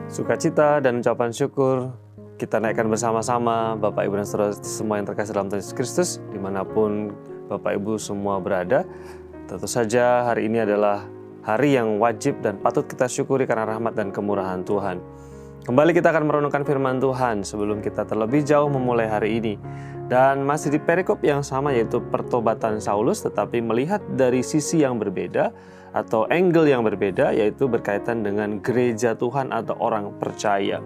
Sukacita dan ucapan syukur kita naikkan bersama-sama Bapak Ibu dan Saudara semua yang terkasih dalam Tuhan Yesus Kristus, dimanapun Bapak Ibu semua berada. Tentu saja hari ini adalah hari yang wajib dan patut kita syukuri karena rahmat dan kemurahan Tuhan. Kembali kita akan merenungkan firman Tuhan sebelum kita terlebih jauh memulai hari ini. Dan masih di perikop yang sama, yaitu pertobatan Saulus, tetapi melihat dari sisi yang berbeda atau angle yang berbeda, yaitu berkaitan dengan gereja Tuhan atau orang percaya.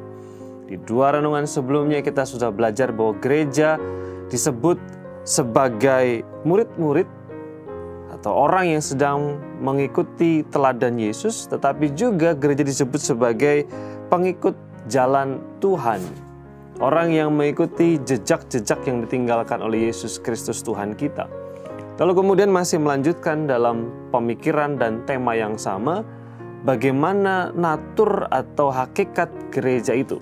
Di dua renungan sebelumnya kita sudah belajar bahwa gereja disebut sebagai murid-murid atau orang yang sedang mengikuti teladan Yesus, tetapi juga gereja disebut sebagai pengikut jalan Tuhan. Orang yang mengikuti jejak-jejak yang ditinggalkan oleh Yesus Kristus Tuhan kita. Lalu kemudian masih melanjutkan dalam pemikiran dan tema yang sama, bagaimana natur atau hakikat gereja itu.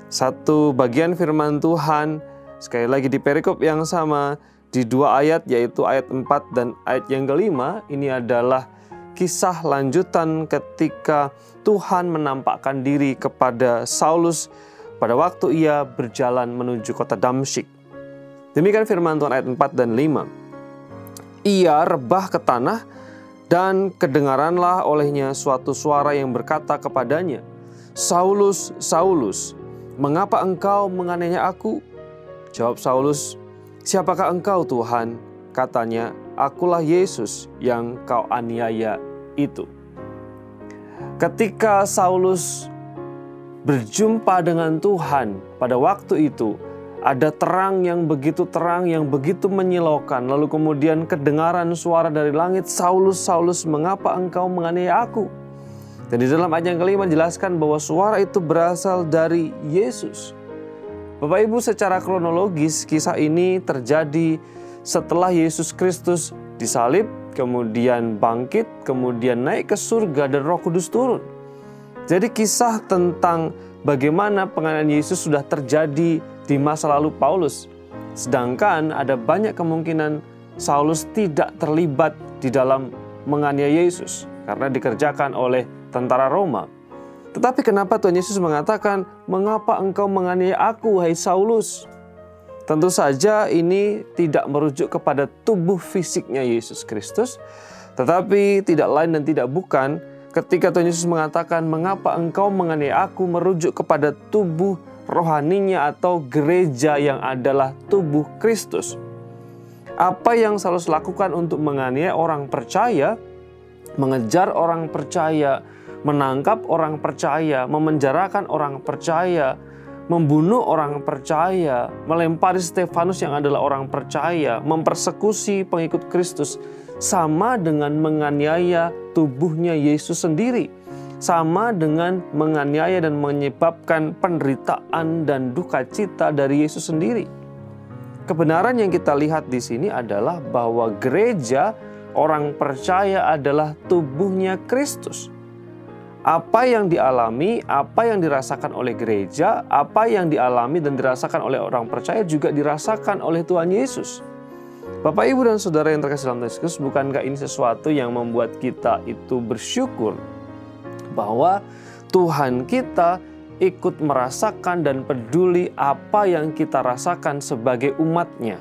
Satu bagian firman Tuhan, sekali lagi di perikop yang sama, di dua ayat, yaitu ayat 4 dan ayat yang kelima, ini adalah kisah lanjutan ketika Tuhan menampakkan diri kepada Saulus pada waktu ia berjalan menuju kota Damsyik. Demikian firman Tuhan ayat 4 dan 5. Ia rebah ke tanah dan kedengaranlah olehnya suatu suara yang berkata kepadanya, "Saulus, Saulus, mengapa engkau menganiaya aku?" Jawab Saulus, "Siapakah engkau Tuhan?" Katanya, "Akulah Yesus yang kau aniaya itu." Ketika Saulus berjumpa dengan Tuhan pada waktu itu, ada terang yang begitu terang, yang begitu menyilaukan. Lalu kemudian kedengaran suara dari langit, "Saulus, Saulus, mengapa engkau menganiaya aku?" Dan di dalam ayat yang kelima dijelaskan bahwa suara itu berasal dari Yesus. Bapak Ibu, secara kronologis kisah ini terjadi setelah Yesus Kristus disalib, kemudian bangkit, kemudian naik ke surga dan Roh Kudus turun. Jadi kisah tentang bagaimana penganiayaan Yesus sudah terjadi di masa lalu Paulus. Sedangkan ada banyak kemungkinan Saulus tidak terlibat di dalam menganiaya Yesus karena dikerjakan oleh tentara Roma. Tetapi kenapa Tuhan Yesus mengatakan, "Mengapa engkau menganiaya aku, hai Saulus?" Tentu saja ini tidak merujuk kepada tubuh fisiknya Yesus Kristus, tetapi tidak lain dan tidak bukan ketika Tuhan Yesus mengatakan, "Mengapa engkau menganiaya aku?" merujuk kepada tubuh rohaninya atau gereja yang adalah tubuh Kristus. Apa yang Saulus lakukan untuk menganiaya orang percaya, mengejar orang percaya, menangkap orang percaya, memenjarakan orang percaya, membunuh orang percaya, melempari Stefanus yang adalah orang percaya, mempersekusi pengikut Kristus, sama dengan menganiaya tubuhnya Yesus sendiri, sama dengan menganiaya dan menyebabkan penderitaan dan duka cita dari Yesus sendiri. Kebenaran yang kita lihat di sini adalah bahwa gereja, orang percaya adalah tubuhnya Kristus. Apa yang dialami, apa yang dirasakan oleh gereja, apa yang dialami dan dirasakan oleh orang percaya juga dirasakan oleh Tuhan Yesus. Bapak, Ibu, dan Saudara yang terkasih dalam Tuhan Yesus, bukankah ini sesuatu yang membuat kita itu bersyukur bahwa Tuhan kita ikut merasakan dan peduli apa yang kita rasakan sebagai umatnya.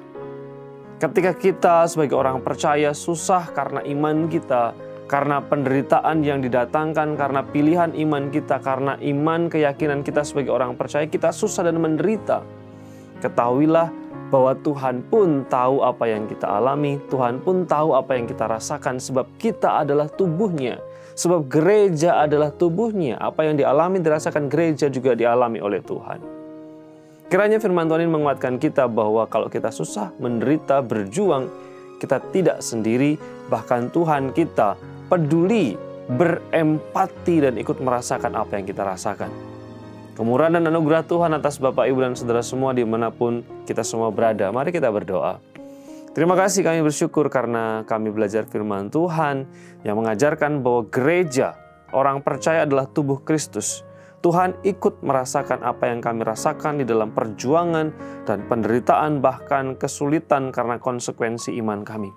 Ketika kita sebagai orang percaya susah karena iman kita, karena penderitaan yang didatangkan, karena pilihan iman kita, karena iman keyakinan kita sebagai orang percaya, kita susah dan menderita. Ketahuilah bahwa Tuhan pun tahu apa yang kita alami, Tuhan pun tahu apa yang kita rasakan, sebab kita adalah tubuhnya, sebab gereja adalah tubuhnya. Apa yang dialami, dirasakan gereja juga dialami oleh Tuhan. Kiranya firman Tuhan ini menguatkan kita bahwa kalau kita susah, menderita, berjuang, kita tidak sendiri, bahkan Tuhan kita peduli, berempati, dan ikut merasakan apa yang kita rasakan. Kemurahan dan anugerah Tuhan atas Bapak, Ibu, dan Saudara semua dimanapun kita semua berada. Mari kita berdoa. Terima kasih, kami bersyukur karena kami belajar firman Tuhan yang mengajarkan bahwa gereja, orang percaya adalah tubuh Kristus. Tuhan ikut merasakan apa yang kami rasakan di dalam perjuangan dan penderitaan, bahkan kesulitan karena konsekuensi iman kami.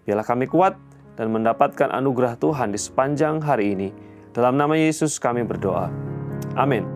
Biarlah kami kuat dan mendapatkan anugerah Tuhan di sepanjang hari ini. Dalam nama Yesus kami berdoa. Amin.